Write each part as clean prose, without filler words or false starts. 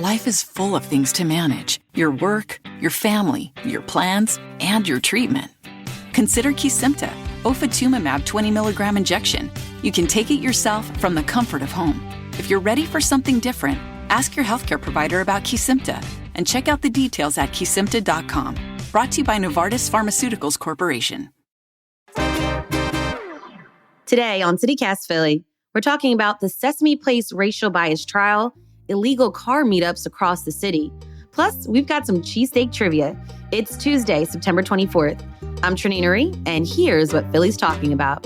Life is full of things to manage. Your work, your family, your plans, and your treatment. Consider Kesimpta, ofatumumab 20 milligram injection. You can take it yourself from the comfort of home. If you're ready for something different, ask your healthcare provider about Kesimpta and check out the details at kesimpta.com. Brought to you by Novartis Pharmaceuticals Corporation. Today on CityCast Philly, we're talking about the Sesame Place racial bias trial, illegal car meetups across the city. Plus, we've got some cheesesteak trivia. It's Tuesday, September 24th. I'm Trenae Nuri, and here's what Philly's talking about.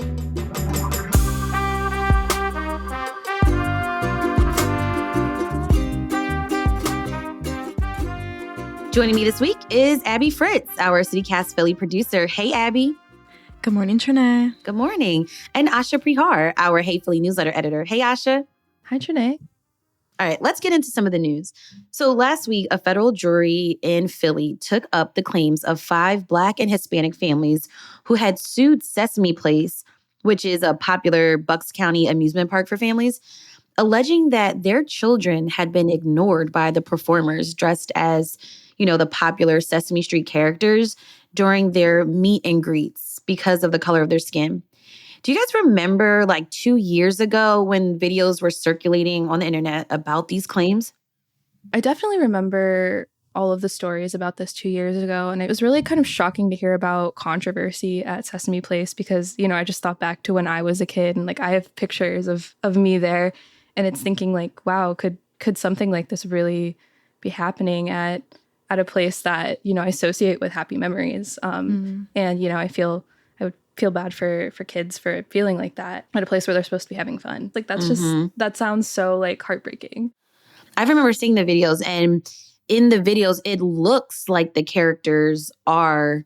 Joining me this week is Abby Fritz, our CityCast Philly producer. Hey, Abby. Good morning, Trenae. Good morning. And Asha Prihar, our Hey Philly newsletter editor. Hey, Asha. Hi, Trenae. All right, let's get into some of the news. So last week, a federal jury in Philly took up the claims of 5 Black and Hispanic families who had sued Sesame Place, which is a popular Bucks County amusement park for families, alleging that their children had been ignored by the performers dressed as, the popular Sesame Street characters during their meet and greets because of the color of their skin. Do you guys remember 2 years ago when videos were circulating on the internet about these claims? I definitely remember all of the stories about this 2 years ago. And it was really kind of shocking to hear about controversy at Sesame Place because, I just thought back to when I was a kid and I have pictures of me there. And it's thinking wow, could something like this really be happening at a place that, I associate with happy memories. And, I would feel bad for kids for feeling like that at a place where they're supposed to be having fun. That's just, that sounds so heartbreaking. I remember seeing the videos, and in the videos, it looks like the characters are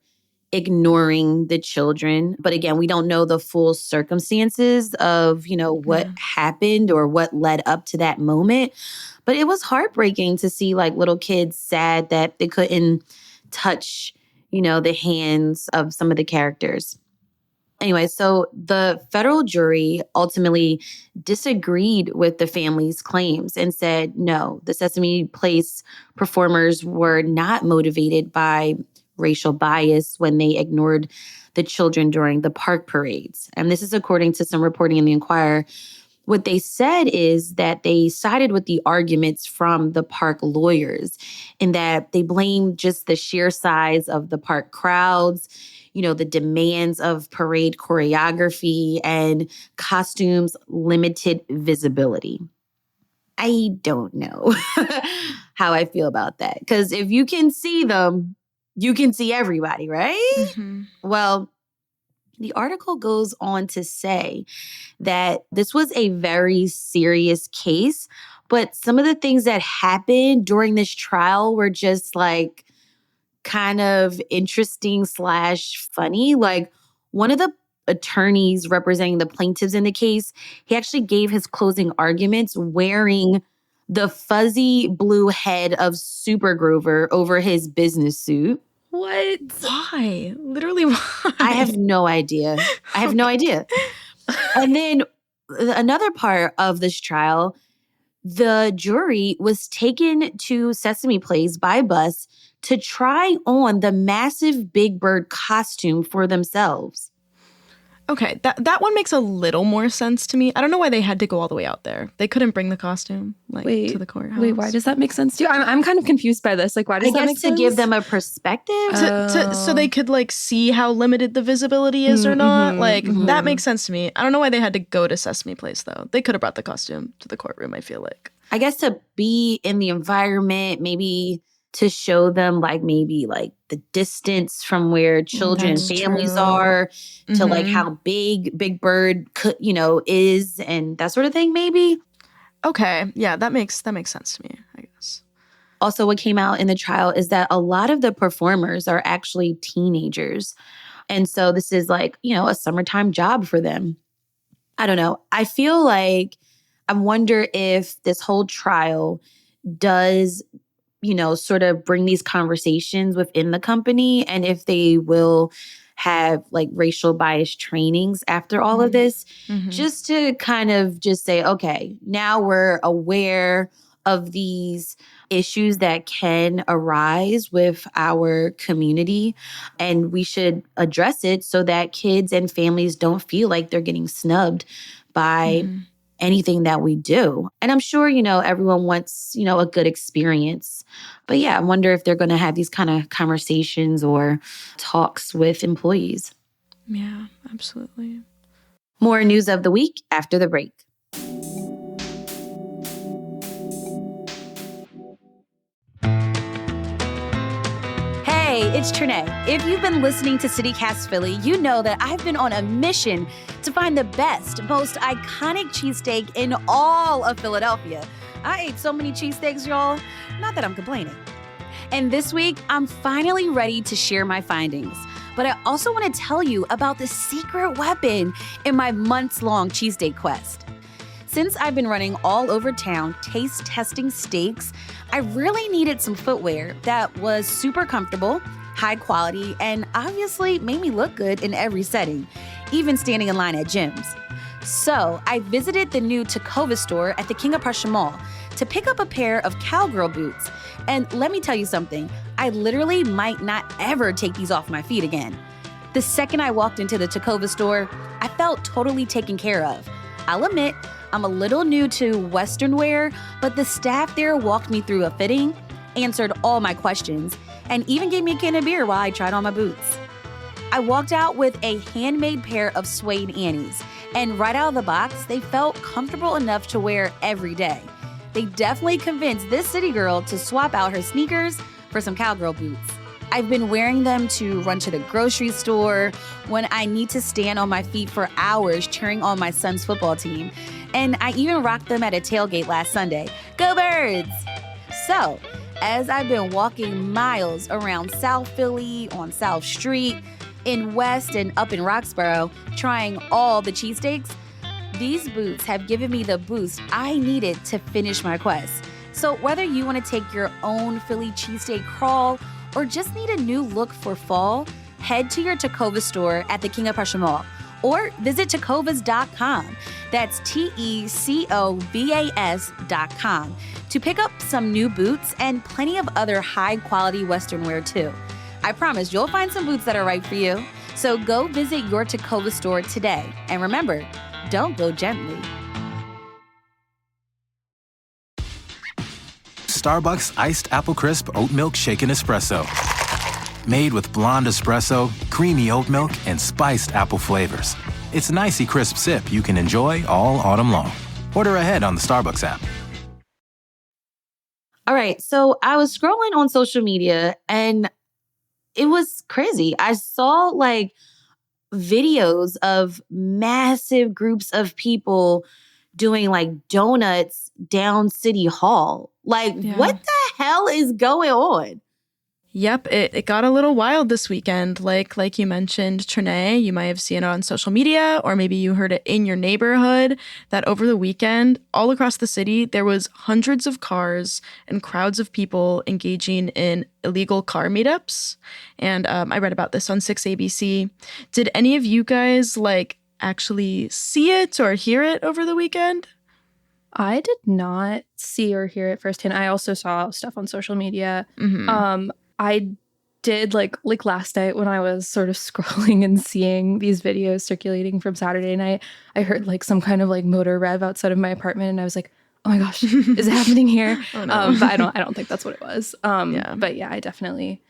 ignoring the children. But again, we don't know the full circumstances of, what happened or what led up to that moment. But it was heartbreaking to see little kids sad that they couldn't touch, the hands of some of the characters. Anyway, so the federal jury ultimately disagreed with the family's claims and said, no, the Sesame Place performers were not motivated by racial bias when they ignored the children during the park parades. And this is according to some reporting in the Inquirer. What they said is that they sided with the arguments from the park lawyers in that they blamed just the sheer size of the park crowds, the demands of parade choreography and costumes' limited visibility. I don't know how I feel about that. Because if you can see them, you can see everybody, right? Mm-hmm. Well, the article goes on to say that this was a very serious case, but some of the things that happened during this trial were just kind of interesting / funny. One of the attorneys representing the plaintiffs in the case, he actually gave his closing arguments wearing the fuzzy blue head of Super Grover over his business suit. What? Why? Literally why? I have no idea. And then another part of this trial, the jury was taken to Sesame Place by bus to try on the massive Big Bird costume for themselves. Okay, that one makes a little more sense to me. I don't know why they had to go all the way out there. They couldn't bring the costume to the courthouse. Wait, why does that make sense to you? I'm kind of confused by this. Why does that make sense? To give them a perspective. So they could see how limited the visibility is or not. That makes sense to me. I don't know why they had to go to Sesame Place, though. They could have brought the costume to the courtroom, I feel like. I guess to be in the environment, maybe to show them the distance from where children and families are to how big Big Bird could, is and that sort of thing, maybe. Okay. Yeah, that makes sense to me, I guess. Also, what came out in the trial is that a lot of the performers are actually teenagers. And so this is a summertime job for them. I don't know. I feel I wonder if this whole trial does sort of bring these conversations within the company and if they will have racial bias trainings after all of this, just to kind of just say, okay, now we're aware of these issues that can arise with our community. And we should address it so that kids and families don't feel like they're getting snubbed by anything that we do. And I'm sure, everyone wants, a good experience. But yeah, I wonder if they're going to have these kind of conversations or talks with employees. Yeah, absolutely. More news of the week after the break. Hey, it's Trenae. If you've been listening to CityCast Philly, you know that I've been on a mission to find the best, most iconic cheesesteak in all of Philadelphia. I ate so many cheesesteaks, y'all. Not that I'm complaining. And this week, I'm finally ready to share my findings. But I also want to tell you about the secret weapon in my months-long cheesesteak quest. Since I've been running all over town taste testing steaks, I really needed some footwear that was super comfortable, high quality, and obviously made me look good in every setting, even standing in line at gyms. So I visited the new Tacova store at the King of Prussia Mall to pick up a pair of cowgirl boots. And let me tell you something, I literally might not ever take these off my feet again. The second I walked into the Tacova store, I felt totally taken care of. I'll admit, I'm a little new to Western wear, but the staff there walked me through a fitting, answered all my questions, and even gave me a can of beer while I tried on my boots. I walked out with a handmade pair of suede Annies, and right out of the box, they felt comfortable enough to wear every day. They definitely convinced this city girl to swap out her sneakers for some cowgirl boots. I've been wearing them to run to the grocery store, when I need to stand on my feet for hours cheering on my son's football team, and I even rocked them at a tailgate last Sunday. Go Birds! So, as I've been walking miles around South Philly, on South Street, in West and up in Roxborough, trying all the cheesesteaks, these boots have given me the boost I needed to finish my quest. So whether you want to take your own Philly cheesesteak crawl or just need a new look for fall, head to your Tacova store at the King of Prussia Mall or visit tacovas.com. That's TECOVAS.com to pick up some new boots and plenty of other high-quality Western wear too. I promise you'll find some boots that are right for you. So go visit your Tacova store today. And remember, don't go gently. Starbucks Iced Apple Crisp Oat Milk Shaken Espresso. Made with blonde espresso, creamy oat milk, and spiced apple flavors. It's an icy crisp sip you can enjoy all autumn long. Order ahead on the Starbucks app. All right, so I was scrolling on social media and it was crazy. I saw videos of massive groups of people doing donuts down City Hall. What the hell is going on? Yep, it got a little wild this weekend. Like you mentioned, Trenae, you might have seen it on social media, or maybe you heard it in your neighborhood, that over the weekend, all across the city, there was hundreds of cars and crowds of people engaging in illegal car meetups. And I read about this on 6ABC. Did any of you guys actually see it or hear it over the weekend? I did not see or hear it firsthand. I also saw stuff on social media. Mm-hmm. I did like last night when I was sort of scrolling and seeing these videos circulating from Saturday night, I heard some kind of motor rev outside of my apartment, and I was like, oh my gosh, is it happening here? Oh, no. But I don't think that's what it was. Yeah. But yeah, I definitely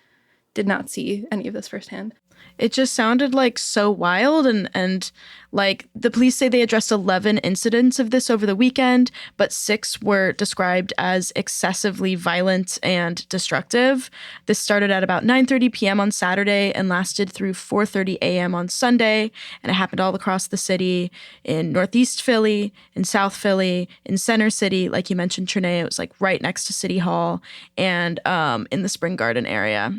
did not see any of this firsthand. It just sounded so wild, and the police say they addressed 11 incidents of this over the weekend, but 6 were described as excessively violent and destructive. This started at about 9:30 p.m. on Saturday and lasted through 4:30 a.m. on Sunday, and it happened all across the city, in Northeast Philly, in South Philly, in Center City, like you mentioned, Trenae. It was right next to City Hall, and in the Spring Garden area.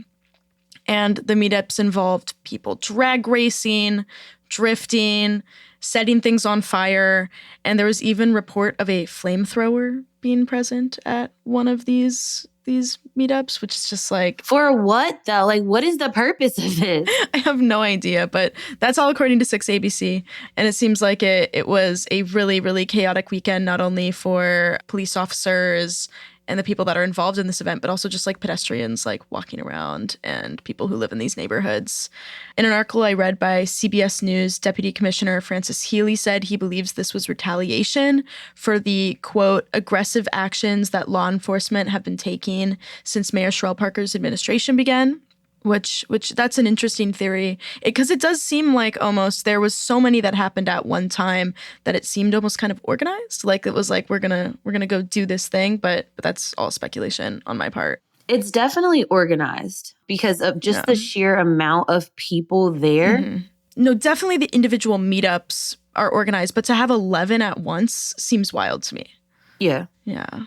And the meetups involved people drag racing, drifting, setting things on fire. And there was even report of a flamethrower being present at one of these meetups, which is just like... For what, though? Like, what is the purpose of this? I have no idea, but that's all according to 6ABC. And it seems like it was a really, really chaotic weekend, not only for police officers and the people that are involved in this event, but also just like pedestrians like walking around and people who live in these neighborhoods. In an article I read by CBS News, Deputy Commissioner Francis Healy said he believes this was retaliation for the, quote, aggressive actions that law enforcement have been taking since Mayor Sherrell Parker's administration began. Which that's an interesting theory, because it does seem like almost there was so many that happened at one time that it seemed almost kind of organized. Like it was like, we're gonna go do this thing, but that's all speculation on my part. It's definitely organized because of just the sheer amount of people there. Mm-hmm. No, definitely the individual meetups are organized, but to have 11 at once seems wild to me. Yeah. Yeah.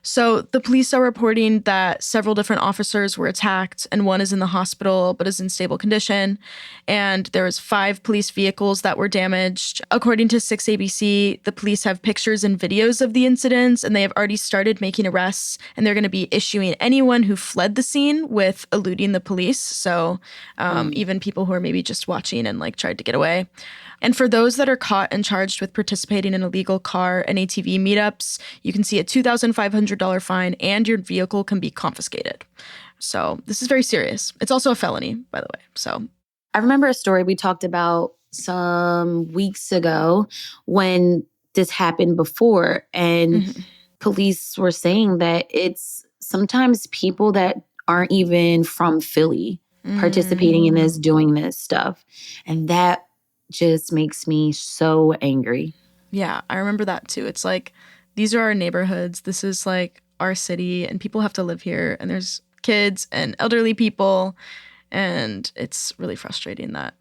So the police are reporting that several different officers were attacked, and one is in the hospital but is in stable condition. And there was 5 police vehicles that were damaged. According to 6ABC, the police have pictures and videos of the incidents, and they have already started making arrests, and they're going to be issuing anyone who fled the scene with eluding the police. So even people who are maybe just watching and like tried to get away. And for those that are caught and charged with participating in illegal car and ATV meetups, you can see a $2,500 fine and your vehicle can be confiscated. So this is very serious. It's also a felony, by the way. So I remember a story we talked about some weeks ago when this happened before, and police were saying that it's sometimes people that aren't even from Philly participating in this, doing this stuff. And that just makes me so angry. Yeah, I remember that too. It's like, these are our neighborhoods. This is like our city, and people have to live here. And there's kids and elderly people. And it's really frustrating that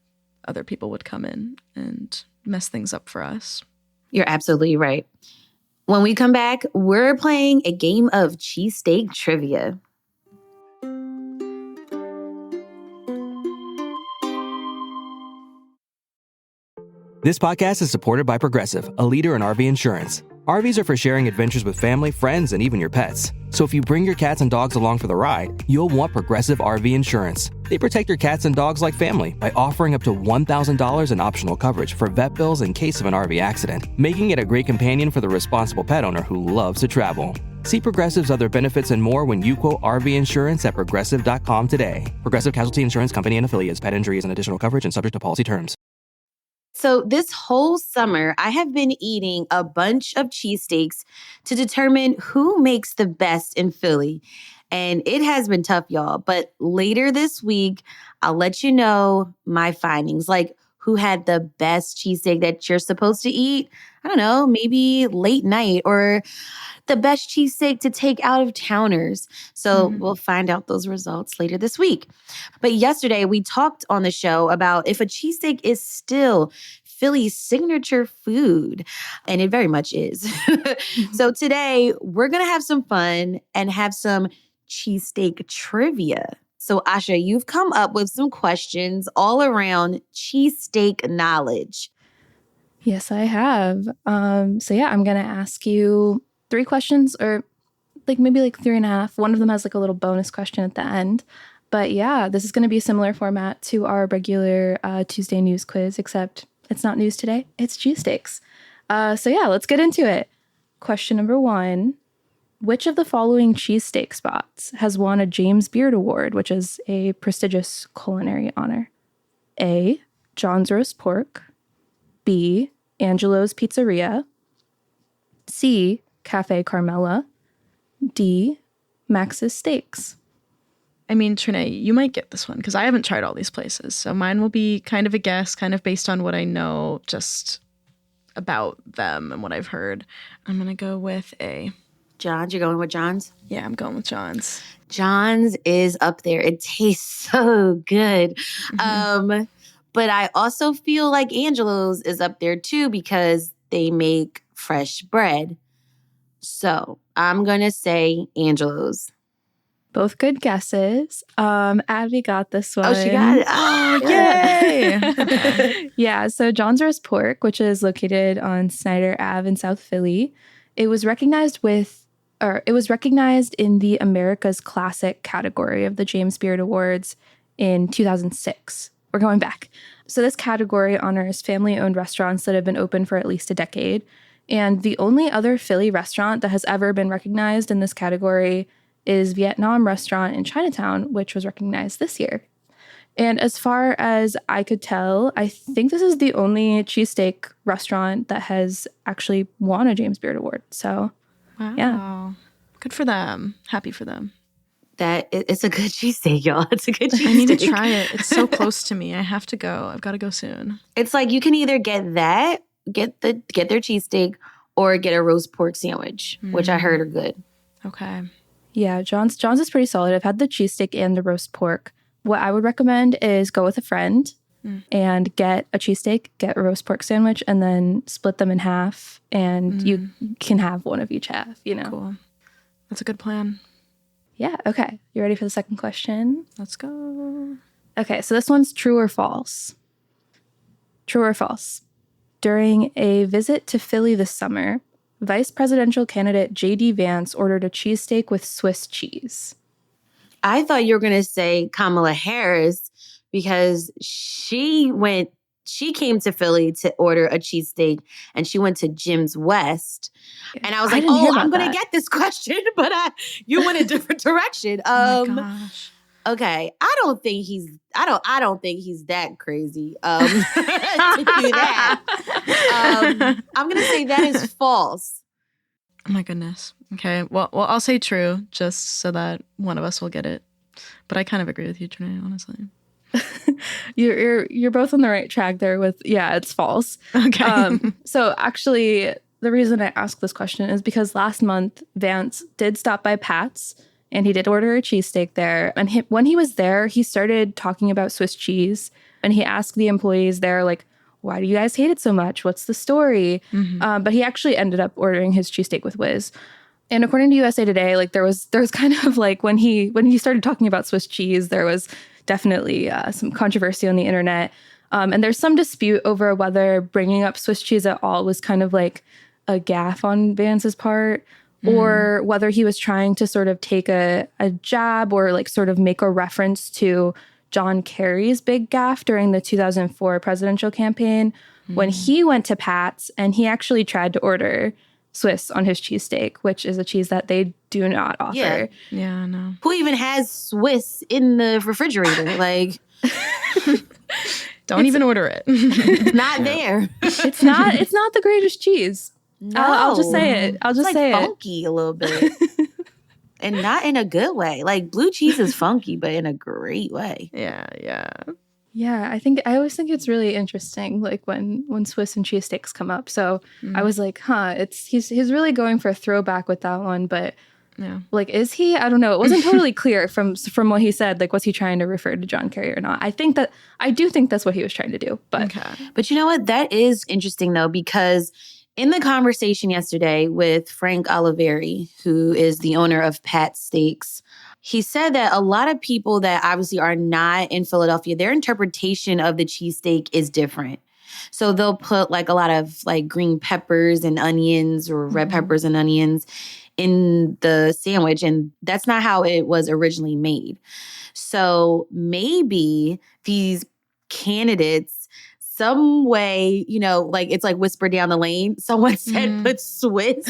other people would come in and mess things up for us. You're absolutely right. When we come back, we're playing a game of cheesesteak trivia. This podcast is supported by Progressive, a leader in RV insurance. RVs are for sharing adventures with family, friends, and even your pets. So if you bring your cats and dogs along for the ride, you'll want Progressive RV insurance. They protect your cats and dogs like family by offering up to $1,000 in optional coverage for vet bills in case of an RV accident, making it a great companion for the responsible pet owner who loves to travel. See Progressive's other benefits and more when you quote RV insurance at Progressive.com today. Progressive Casualty Insurance Company and Affiliates. Pet injury is an additional coverage and subject to policy terms. So this whole summer, I have been eating a bunch of cheesesteaks to determine who makes the best in Philly. And it has been tough, y'all. But later this week, I'll let you know my findings, like who had the best cheesesteak that you're supposed to eat. I don't know, maybe late night, or the best cheesesteak to take out of towners. So we'll find out those results later this week. But yesterday we talked on the show about if a cheesesteak is still Philly's signature food, and it very much is. So today we're going to have some fun and have some cheesesteak trivia. So Asha, you've come up with some questions all around cheesesteak knowledge. Yes, I have. I'm going to ask you 3 questions, or maybe 3.5. One of them has a little bonus question at the end. But yeah, this is going to be a similar format to our regular Tuesday news quiz, except it's not news today. It's cheesesteaks. Let's get into it. Question number 1. Which of the following cheesesteak spots has won a James Beard Award, which is a prestigious culinary honor? A, John's Roast Pork. B, Angelo's Pizzeria. C, Cafe Carmela. D, Max's Steaks. I mean, Trenae, you might get this one because I haven't tried all these places. So mine will be kind of a guess, kind of based on what I know just about them and what I've heard. I'm going to go with A. John's, you're going with John's? Yeah, I'm going with John's. John's is up there. It tastes so good. But I also feel like Angelo's is up there too because they make fresh bread. So I'm going to say Angelo's. Both good guesses. Abby got this one. Oh, she got it. Oh, Yay! Yeah, so John's Roast Pork, which is located on Snyder Ave in South Philly, it was recognized in the America's Classic category of the James Beard Awards in 2006. We're going back. So this category honors family-owned restaurants that have been open for at least a decade. And the only other Philly restaurant that has ever been recognized in this category is Vietnam Restaurant in Chinatown, which was recognized this year. And as far as I could tell, I think this is the only cheesesteak restaurant that has actually won a James Beard Award. So, wow. Yeah. Good for them. Happy for them. It's a good cheesesteak, y'all. It's a good cheesesteak. I need to try it. It's so close to me. I have to go. I've got to go soon. It's like you can either get that, get their cheesesteak, or get a roast pork sandwich, which I heard are good. Okay. Yeah, John's is pretty solid. I've had the cheesesteak and the roast pork. What I would recommend is go with a friend and get a cheesesteak, get a roast pork sandwich, and then split them in half. And you can have one of each half, you know. Cool. That's a good plan. Yeah, okay. You ready for the second question? Let's go. Okay, so this one's true or false. True or false? During a visit to Philly this summer, Vice presidential candidate J.D. Vance ordered a cheesesteak with Swiss cheese. I thought you were going to say Kamala Harris because she came to Philly to order a cheesesteak and she went to Jim's West. And I was like, I'm going to get this question, but you went a different direction. Oh my gosh. Okay, I don't think he's that crazy to do that. I'm gonna say that is false. Oh my goodness. Okay. Well, I'll say true, just so that one of us will get it. But I kind of agree with you, Trenae, honestly. You're both on the right track there with it's false. Okay. So actually, the reason I asked this question is because last month Vance did stop by Pat's. And he did order a cheesesteak there. And when he was there, he started talking about Swiss cheese. And he asked the employees there, like, why do you guys hate it so much? What's the story? But he actually ended up ordering his cheesesteak with whiz. And according to USA Today, like there was kind of like when he started talking about Swiss cheese, there was definitely some controversy on the internet. And there's some dispute over whether bringing up Swiss cheese at all was kind of like a gaffe on Vance's part. Or whether he was trying to sort of take a jab or like sort of make a reference to John Kerry's big gaffe during the 2004 presidential campaign when he went to Pat's and he actually tried to order Swiss on his cheesesteak, which is a cheese that they do not offer. Yeah, I know. Who even has Swiss in the refrigerator? Like, don't even order it. Not there. It's not the greatest cheese. No. I'll just say it. It's funky a little bit. And not in a good way. Like blue cheese is funky, but in a great way. Yeah. Yeah, I always think it's really interesting, like when Swiss and cheesesteaks come up. So I was like, he's really going for a throwback with that one, but like, is he? I don't know. It wasn't totally clear from what he said. Like, was he trying to refer to John Kerry or not? I do think that's what he was trying to do. But But you know what? That is interesting though, because in the conversation yesterday with Frank Oliveri, who is the owner of Pat Steaks, he said that a lot of people that obviously are not in Philadelphia, their interpretation of the cheesesteak is different. So they'll put like a lot of like green peppers and onions or red peppers and onions in the sandwich. And that's not how it was originally made. So maybe these candidates some way, like it's like whispered down the lane. Someone said put Swiss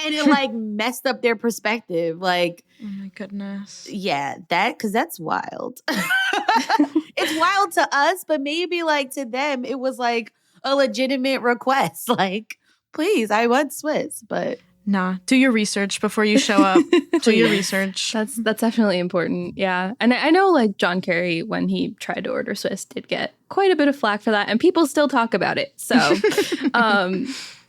and it like messed up their perspective. Like, oh my goodness. Yeah, because that's wild. It's wild to us, but maybe like to them, it was like a legitimate request. Like, please, I want Swiss, but. Nah, do your research before you show up. Do your research. That's definitely important. Yeah. And I know like John Kerry, when he tried to order Swiss, did get quite a bit of flack for that. And people still talk about it. So,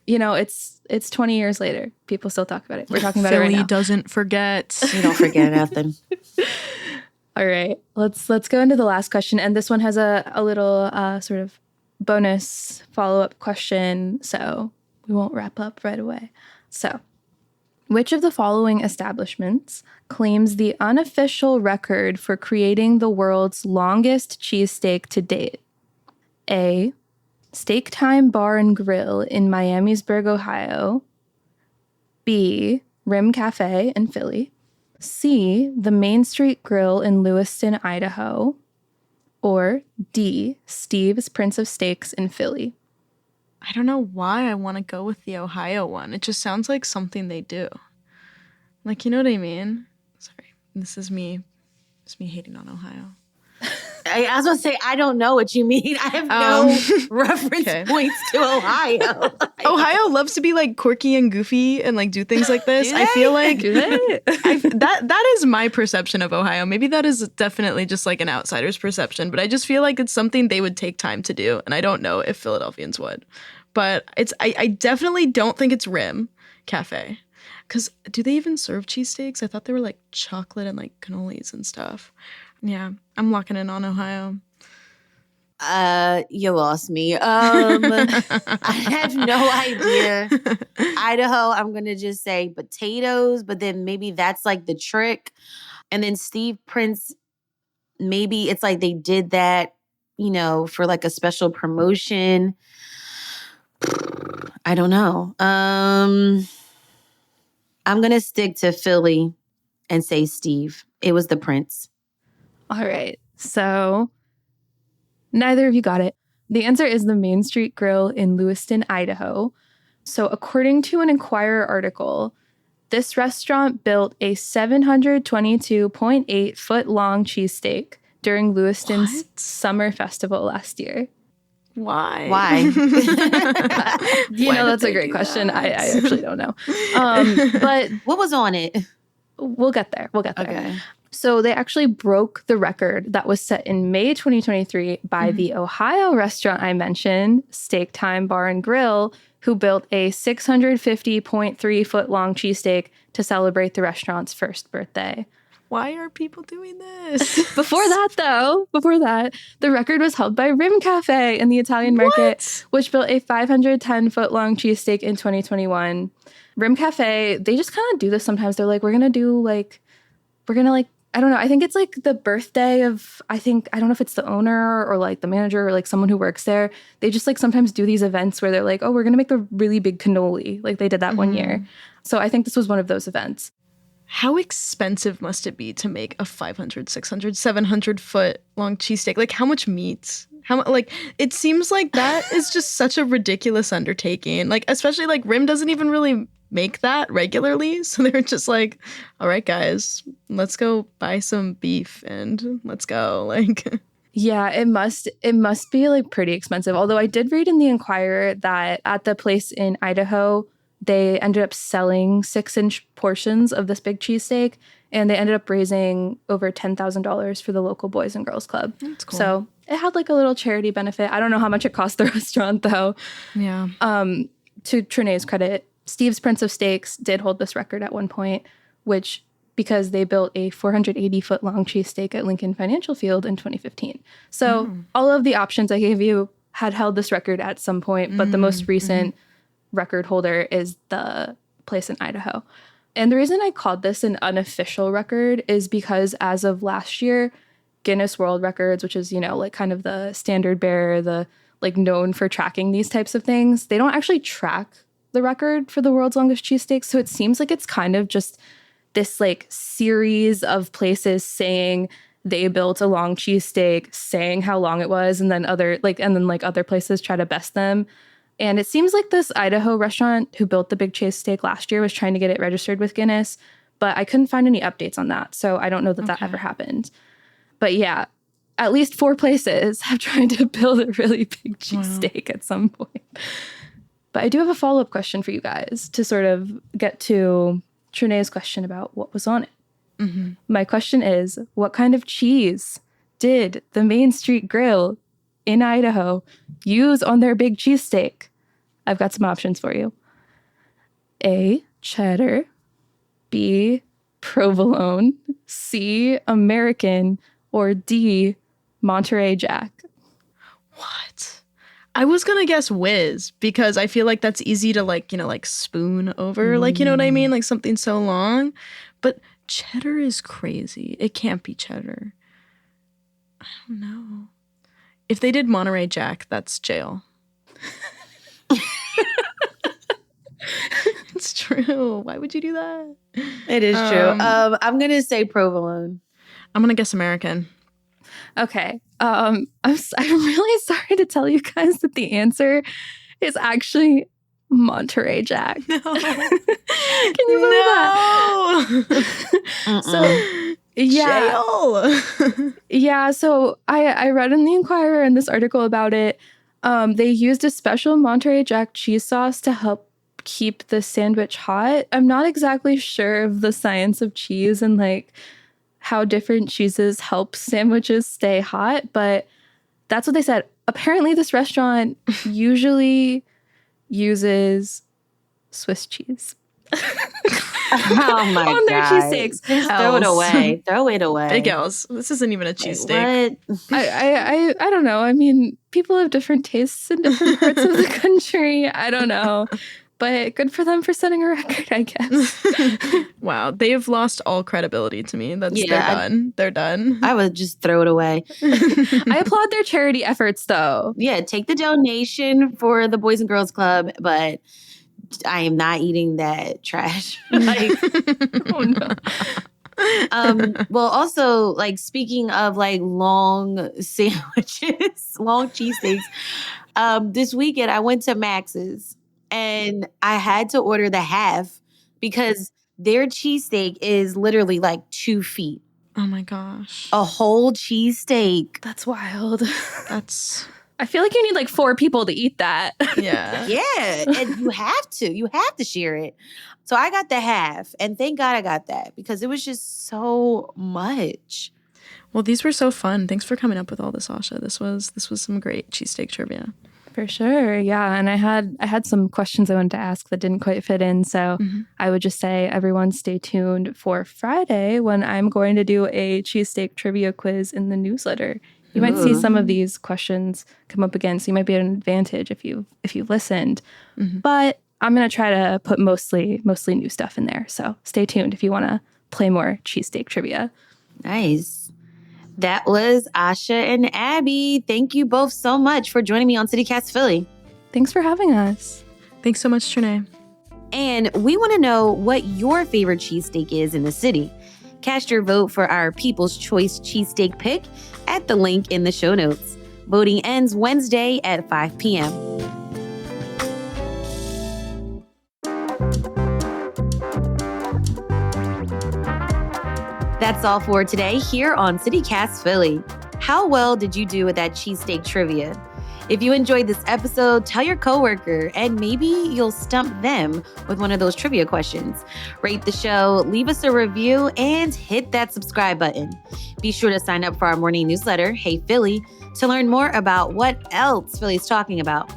it's 20 years later. People still talk about it. We're talking about it right now. Philly doesn't forget. We don't forget nothing. All right. Let's go into the last question. And this one has a little sort of bonus follow-up question. So we won't wrap up right away. So, Which of the following establishments claims the unofficial record for creating the world's longest cheesesteak to date? A. Steak Time Bar and Grill in Miamisburg, Ohio. B. Rim Cafe in Philly. C. The Main Street Grill in Lewiston, Idaho. Or D. Steve's Prince of Steaks in Philly. I don't know why I want to go with the Ohio one. It just sounds like something they do. Like, you know what I mean? Sorry, this is me hating on Ohio. I was going to say, I don't know what you mean. I have no reference points to Ohio. Ohio loves to be like quirky and goofy and like do things like this. I feel like that is my perception of Ohio. Maybe that is definitely just like an outsider's perception, but I just feel like it's something they would take time to do, and I don't know if Philadelphians would. But I definitely don't think it's Rim Cafe. Because do they even serve cheesesteaks? I thought they were like chocolate and like cannolis and stuff. Yeah, I'm locking in on Ohio. You lost me. I have no idea. Idaho, I'm going to just say potatoes, but then maybe that's like the trick. And then Steve Prince, maybe it's like they did that, for like a special promotion. I don't know. I'm going to stick to Philly and say Steve. It was the Prince. All right. So neither of you got it. The answer is the Main Street Grill in Lewiston, Idaho. So according to an Inquirer article, this restaurant built a 722.8 foot long cheesesteak during Lewiston's summer festival last year. Why? That's a great question. I actually don't know. But what was on it? We'll get there. Okay. So they actually broke the record that was set in May 2023 by the Ohio restaurant I mentioned, Steak Time Bar and Grill, who built a 650.3 foot long cheesesteak to celebrate the restaurant's first birthday. Why are people doing this? Before that, the record was held by Rim Cafe in the Italian market, which built a 510-foot long cheesesteak in 2021. Rim Cafe, they just kind of do this sometimes. They're like, I don't know. I think it's like the birthday of, I don't know if it's the owner or like the manager or like someone who works there. They just like sometimes do these events where they're like, oh, we're going to make a really big cannoli. Like they did that one year. So I think this was one of those events. How expensive must it be to make a 500, 600, 700 foot long cheesesteak? Like how much meat? It seems like that is just such a ridiculous undertaking. Like, especially like Rim doesn't even really make that regularly. So they're just like, all right, guys, let's go buy some beef and let's go. Like, yeah, it must be like pretty expensive. Although I did read in the Inquirer that at the place in Idaho, they ended up selling 6-inch portions of this big cheesesteak, and they ended up raising over $10,000 for the local Boys and Girls Club. That's cool. So it had like a little charity benefit. I don't know how much it cost the restaurant though. Yeah. To Trenae's credit, Steve's Prince of Steaks did hold this record at one point, which because they built a 480-foot long cheesesteak at Lincoln Financial Field in 2015. So all of the options I gave you had held this record at some point, but the most recent record holder is the place in Idaho. And the reason I called this an unofficial record is because as of last year, Guinness World Records, which is, like kind of the standard bearer, the like known for tracking these types of things, they don't actually track the record for the world's longest cheesesteak. So it seems like it's kind of just this like series of places saying they built a long cheesesteak, saying how long it was, and then other places try to best them. And it seems like this Idaho restaurant who built the big cheesesteak last year was trying to get it registered with Guinness, but I couldn't find any updates on that. So I don't know that ever happened. But yeah, at least 4 places have tried to build a really big cheesesteak at some point. But I do have a follow-up question for you guys to sort of get to Trenae's question about what was on it. My question is, what kind of cheese did the Main Street Grill in Idaho use on their big cheesesteak? I've got some options for you. A, cheddar. B, provolone. C, American. Or D, Monterey Jack. What? I was gonna guess whiz because I feel like that's easy to like spoon over, like, you know what I mean? Like something so long. But cheddar is crazy. It can't be cheddar. I don't know. If they did Monterey Jack, that's jail. It's true. Why would you do that? It is true. I'm going to say provolone. I'm gonna guess American. Okay. I'm really sorry to tell you guys that the answer is actually Monterey Jack. No. Can you believe that? So, yeah. Jail. Yeah, so I read in the Inquirer in this article about it. They used a special Monterey Jack cheese sauce to help keep the sandwich hot. I'm not exactly sure of the science of cheese and like how different cheeses help sandwiches stay hot, but that's what they said. Apparently, this restaurant usually uses Swiss cheese. Oh my on their God. cheesesteaks. Just throw it away. Throw it away. Big L's. This isn't even a cheesesteak. What? I don't know. I mean, people have different tastes in different parts of the country. I don't know. But good for them for setting a record, I guess. Wow. They have lost all credibility to me. They're done. They're done. I would just throw it away. I applaud their charity efforts, though. Yeah, take the donation for the Boys and Girls Club, but I am not eating that trash. Like, Oh, no. well, also, like, speaking of like long sandwiches, long cheesesteaks, this weekend I went to Max's and I had to order the half because their cheesesteak is literally like 2 feet. Oh my gosh. A whole cheesesteak. That's wild. That's I feel like you need like 4 people to eat that. yeah. Yeah, and you have to share it. So I got the half, and thank God I got that because it was just so much. Well, these were so fun. Thanks for coming up with all this, Asha. This was some great cheesesteak trivia. For sure. Yeah. And I had some questions I wanted to ask that didn't quite fit in. So I would just say everyone stay tuned for Friday when I'm going to do a cheesesteak trivia quiz in the newsletter. You might see some of these questions come up again, so you might be at an advantage if you listened. But I'm going to try to put mostly new stuff in there. So stay tuned if you want to play more cheesesteak trivia. Nice. That was Asha and Abby. Thank you both so much for joining me on CityCast Philly. Thanks for having us. Thanks so much, Trenae. And we want to know what your favorite cheesesteak is in the city. Cast your vote for our People's Choice cheesesteak pick at the link in the show notes. Voting ends Wednesday at 5 p.m. That's all for today here on CityCast Philly. How well did you do with that cheesesteak trivia? If you enjoyed this episode, tell your coworker and maybe you'll stump them with one of those trivia questions. Rate the show, leave us a review, and hit that subscribe button. Be sure to sign up for our morning newsletter, Hey Philly, to learn more about what else Philly's talking about.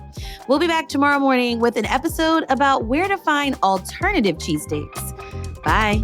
We'll be back tomorrow morning with an episode about where to find alternative cheesesteaks. Bye.